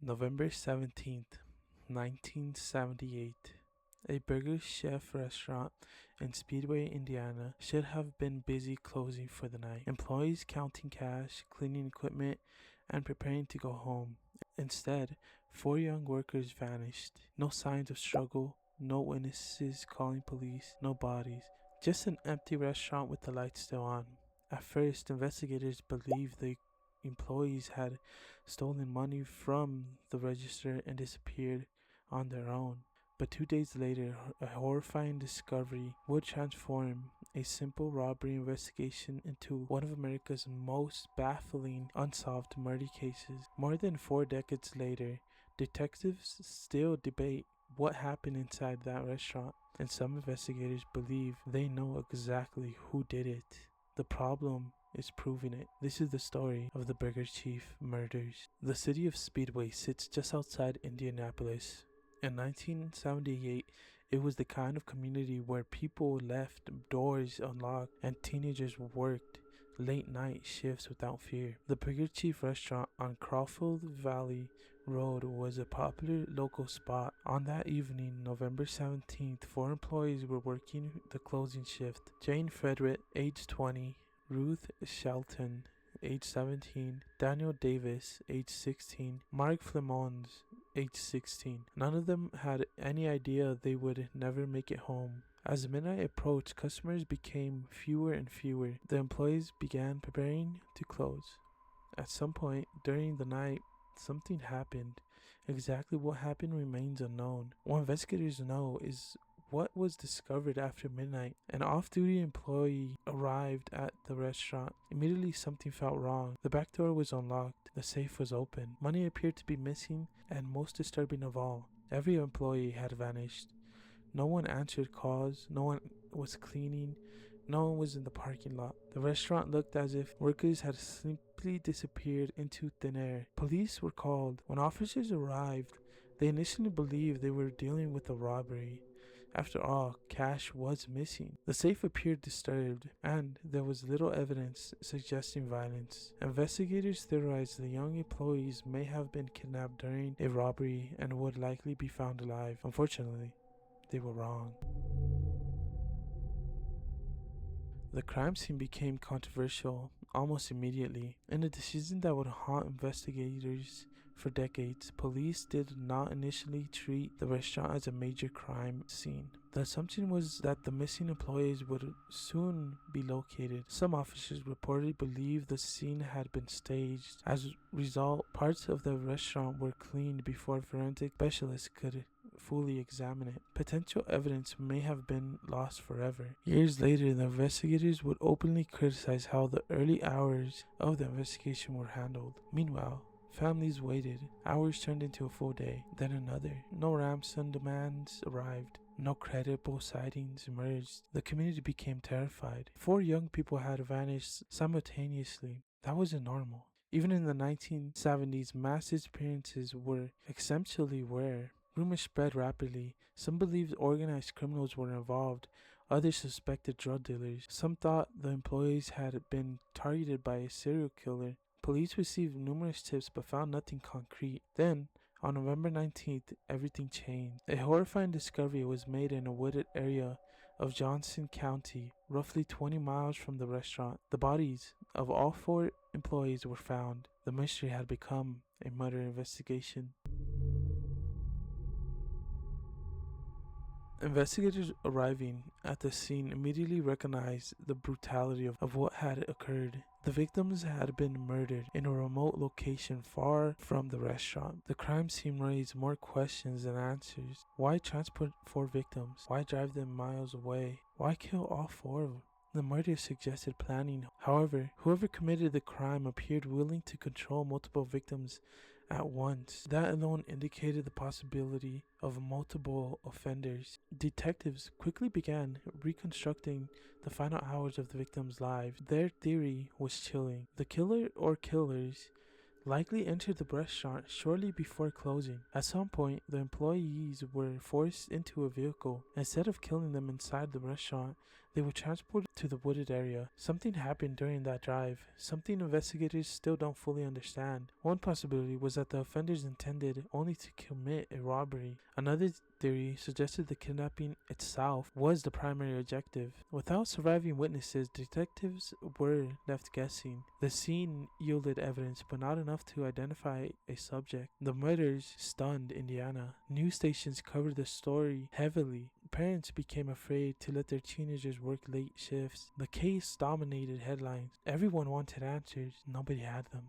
November 17th, 1978. A burger chef restaurant in Speedway, Indiana, should have been busy closing for the night. Employees counting cash, cleaning equipment, and preparing to go home. Instead, four young workers vanished. No signs of struggle, no witnesses calling police, no bodies. Just an empty restaurant with the lights still on. At first, investigators believed the employees had stolen money from the register and disappeared on their own. But 2 days later, a horrifying discovery would transform a simple robbery investigation into one of America's most baffling unsolved murder cases. More than 4 decades later, detectives still debate what happened inside that restaurant, and some investigators believe they know exactly who did it. The problem is proving it. This is the story of the Burger Chief murders. The city of Speedway sits just outside Indianapolis. In 1978, it was the kind of community where people left doors unlocked and teenagers worked late night shifts without fear. The Burger Chief restaurant on Crawford Valley Road was a popular local spot. On that evening, November 17th, four employees were working the closing shift. Jane Frederick, age 20, Ruth Shelton, age 17, Daniel Davis, age 16, Mark Flemons, age 16. None of them had any idea they would never make it home. As midnight approached, customers became fewer and fewer. The employees began preparing to close. At some point during the night, something happened. Exactly what happened remains unknown. What investigators know is what was discovered after midnight. An off-duty employee arrived at the restaurant. Immediately something felt wrong. The back door was unlocked. The safe was open. Money appeared to be missing, and most disturbing of all, every employee had vanished. No one answered calls, no one was cleaning, no one was in the parking lot. The restaurant looked as if workers had simply disappeared into thin air. Police were called. When officers arrived, they initially believed they were dealing with a robbery. After all, cash was missing. The safe appeared disturbed, and there was little evidence suggesting violence. Investigators theorized the young employees may have been kidnapped during a robbery and would likely be found alive. Unfortunately, they were wrong. The crime scene became controversial almost immediately. In a decision that would haunt investigators for decades, police did not initially treat the restaurant as a major crime scene. The assumption was that the missing employees would soon be located. Some officers reportedly believed the scene had been staged. As a result, parts of the restaurant were cleaned before forensic specialists could fully examine it. Potential evidence may have been lost forever. Years later, the investigators would openly criticize how the early hours of the investigation were handled. Meanwhile, families waited. Hours turned into a full day, then another. No ransom demands arrived. No credible sightings emerged. The community became terrified. Four young people had vanished simultaneously. That wasn't normal. Even in the 1970s, mass disappearances were exceptionally rare. Rumors spread rapidly. Some believed organized criminals were involved. Others suspected drug dealers. Some thought the employees had been targeted by a serial killer. Police received numerous tips but found nothing concrete. Then, on November 19th, everything changed. A horrifying discovery was made in a wooded area of Johnson County, roughly 20 miles from the restaurant. The bodies of all four employees were found. The mystery had become a murder investigation. Investigators arriving at the scene immediately recognized the brutality of what had occurred. The victims had been murdered in a remote location far from the restaurant. The crime scene raised more questions than answers. Why transport four victims? Why drive them miles away? Why kill all four of them? The murder suggested planning. However, whoever committed the crime appeared willing to control multiple victims at once. That alone indicated the possibility of multiple offenders. Detectives quickly began reconstructing the final hours of the victims' lives. Their theory was chilling. The killer or killers likely entered the restaurant shortly before closing. At some point, the employees were forced into a vehicle. Instead of killing them inside the restaurant, They were transported to the wooded area. Something happened during that drive, something investigators still don't fully understand. One possibility was that the offenders intended only to commit a robbery. Another theory suggested the kidnapping itself was the primary objective. Without surviving witnesses, detectives were left guessing. The scene yielded evidence, but not enough to identify a subject. The murders stunned Indiana. News stations covered the story heavily. Parents became afraid to let their teenagers work late shifts. The case dominated headlines. Everyone wanted answers. Nobody had them.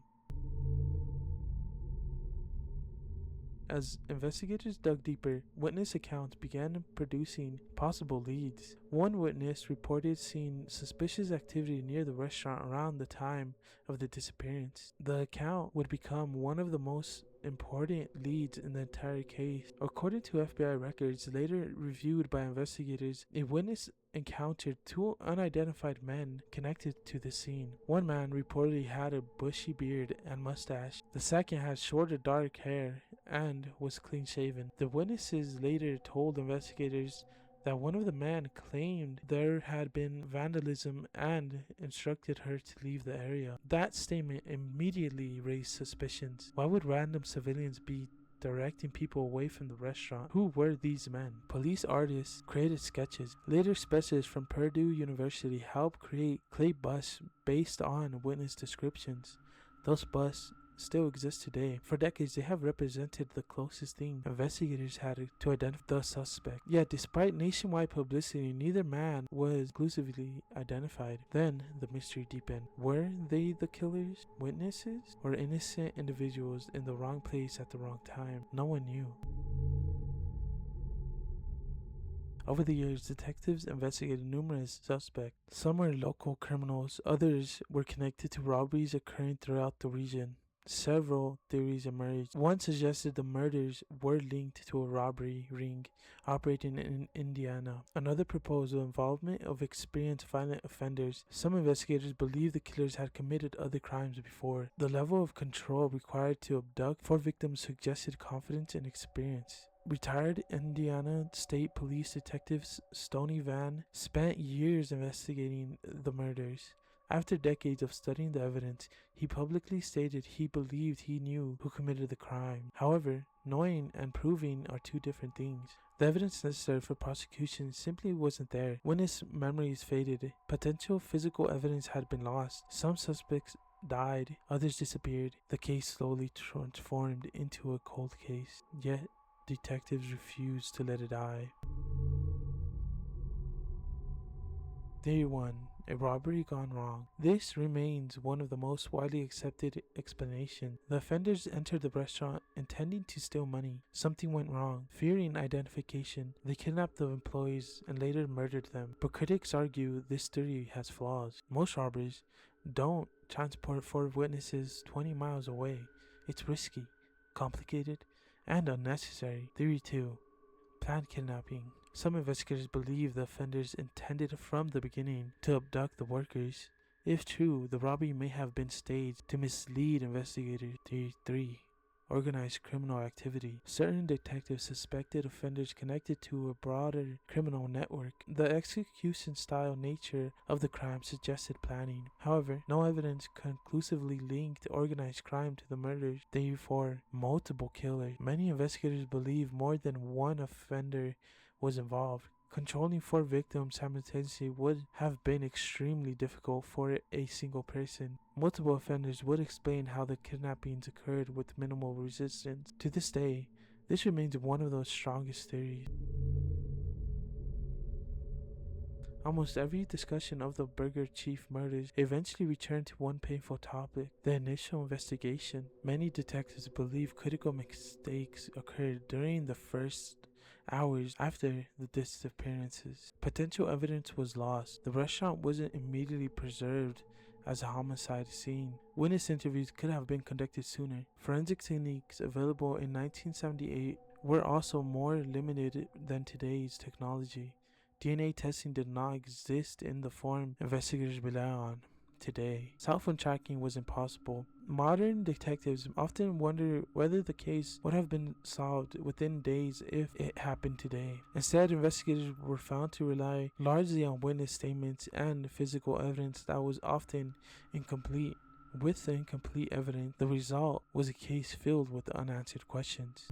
As investigators dug deeper, witness accounts began producing possible leads. One witness reported seeing suspicious activity near the restaurant around the time of the disappearance. The account would become one of the most important leads in the entire case. According to FBI records later reviewed by investigators, a witness encountered two unidentified men connected to the scene. One man reportedly had a bushy beard and mustache. The second had shorter dark hair and was clean shaven. The witnesses later told investigators that one of the men claimed there had been vandalism and instructed her to leave the area. That statement immediately raised suspicions. Why would random civilians be directing people away from the restaurant? Who were these men? Police artists created sketches. Later, specialists from Purdue University helped create clay busts based on witness descriptions. Those busts still exist today. For decades, they have represented the closest thing investigators had to identify the suspect. Yet, despite nationwide publicity, neither man was exclusively identified. Then, the mystery deepened. Were they the killers, witnesses, or innocent individuals in the wrong place at the wrong time? No one knew. Over the years, detectives investigated numerous suspects. Some were local criminals, others were connected to robberies occurring throughout the region. Several theories emerged. One suggested the murders were linked to a robbery ring operating in Indiana. Another proposed the involvement of experienced violent offenders. Some investigators believed the killers had committed other crimes before. The level of control required to abduct four victims suggested confidence and experience. Retired Indiana State Police Detective Stoney Vann spent years investigating the murders. After decades of studying the evidence, he publicly stated he believed he knew who committed the crime. However, knowing and proving are two different things. The evidence necessary for prosecution simply wasn't there. Witness memories faded. Potential physical evidence had been lost. Some suspects died, others disappeared. The case slowly transformed into a cold case. Yet, detectives refused to let it die. Theory 1. A robbery gone wrong. This remains one of the most widely accepted explanations. The offenders entered the restaurant intending to steal money. Something went wrong. Fearing identification, they kidnapped the employees and later murdered them. But critics argue this theory has flaws. Most robberies don't transport four witnesses 20 miles away. It's risky, complicated, and unnecessary. Theory 2. Planned kidnapping. Some investigators believe the offenders intended from the beginning to abduct the workers. If true, the robbery may have been staged to mislead investigators. Theory 3. Organized criminal activity. Certain detectives suspected offenders connected to a broader criminal network. The execution-style nature of the crime suggested planning. However, no evidence conclusively linked organized crime to the murders. Theory 4. Multiple killers. Many investigators believe more than one offender was involved. Controlling four victims simultaneously would have been extremely difficult for a single person. Multiple offenders would explain how the kidnappings occurred with minimal resistance. To this day, this remains one of those strongest theories. Almost every discussion of the Burger Chief murders eventually returned to one painful topic: the initial investigation. Many detectives believe critical mistakes occurred during the first hours after the disappearances. Potential evidence was lost. The restaurant wasn't immediately preserved as a homicide scene. Witness interviews could have been conducted sooner. Forensic techniques available in 1978 were also more limited than today's technology. DNA testing did not exist in the form investigators rely on. today. Cell phone tracking was impossible. Modern detectives often wonder whether the case would have been solved within days if it happened today. Instead, investigators were found to rely largely on witness statements and physical evidence that was often incomplete. With the incomplete evidence, the result was a case filled with unanswered questions.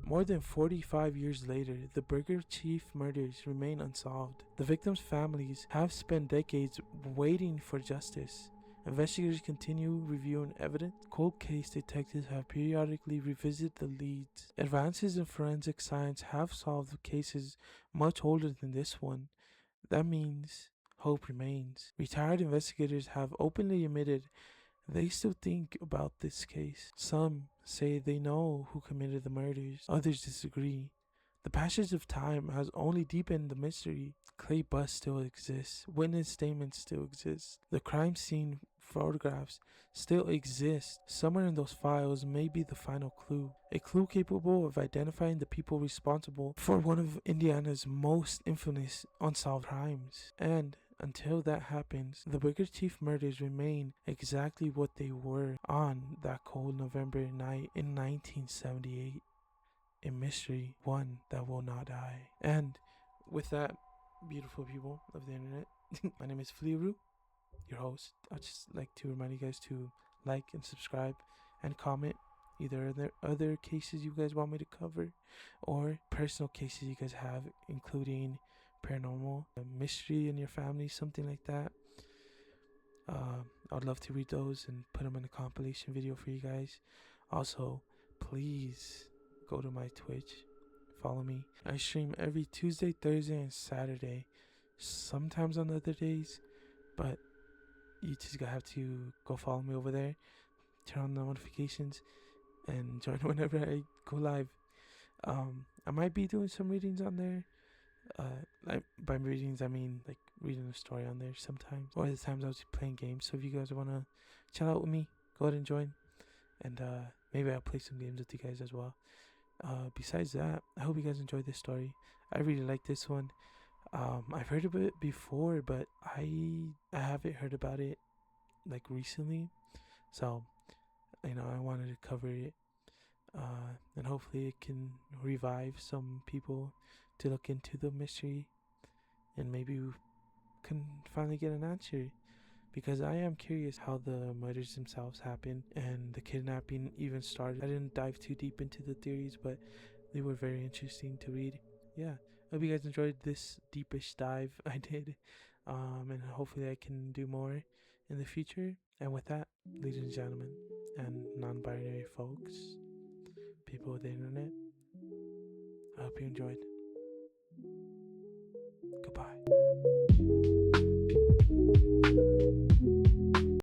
More than 45 years later, the Burger Chief murders remain unsolved. The victims' families have spent decades waiting for justice. Investigators continue reviewing evidence. Cold case detectives have periodically revisited the leads. Advances in forensic science have solved cases much older than this one. That means hope remains. Retired investigators have openly admitted they still think about this case. Some say they know who committed the murders, others disagree. The passage of time has only deepened the mystery. Clay busts still exists, witness statements still exist, the crime scene photographs still exist. Somewhere in those files may be the final clue, a clue capable of identifying the people responsible for one of Indiana's most infamous unsolved crimes. And until that happens, the Burger Chief murders remain exactly what they were on that cold November night in 1978. A mystery, one that will not die. And with that, beautiful people of the internet, my name is Flearu, your host. I'd just like to remind you guys to like and subscribe and comment either other cases you guys want me to cover or personal cases you guys have, including paranormal, a mystery in your family, something like that. I'd love to read those and put them in a compilation video for you guys. Also, please go to my Twitch, follow me. I stream every Tuesday, Thursday, and Saturday, sometimes on other days, but you just have to go follow me over there, turn on the notifications, and join whenever I go live. I might be doing some readings on there. By readings, I mean like reading a story on there sometimes, or the times I was playing games. So if you guys want to chill out with me, go ahead and join, and maybe I'll play some games with you guys as well. Besides that, I hope you guys enjoyed this story. I really like this one. I've heard of it before, but I haven't heard about it like recently, so I wanted to cover it, and hopefully it can revive some people to look into the mystery, and maybe we can finally get an answer, because I am curious how the murders themselves happened and the kidnapping even started. I didn't dive too deep into the theories, but they were very interesting to read. Yeah, I hope you guys enjoyed this deepish dive I did, and hopefully I can do more in the future. And with that, ladies and gentlemen, and non-binary folks, people of the internet, I hope you enjoyed. Goodbye.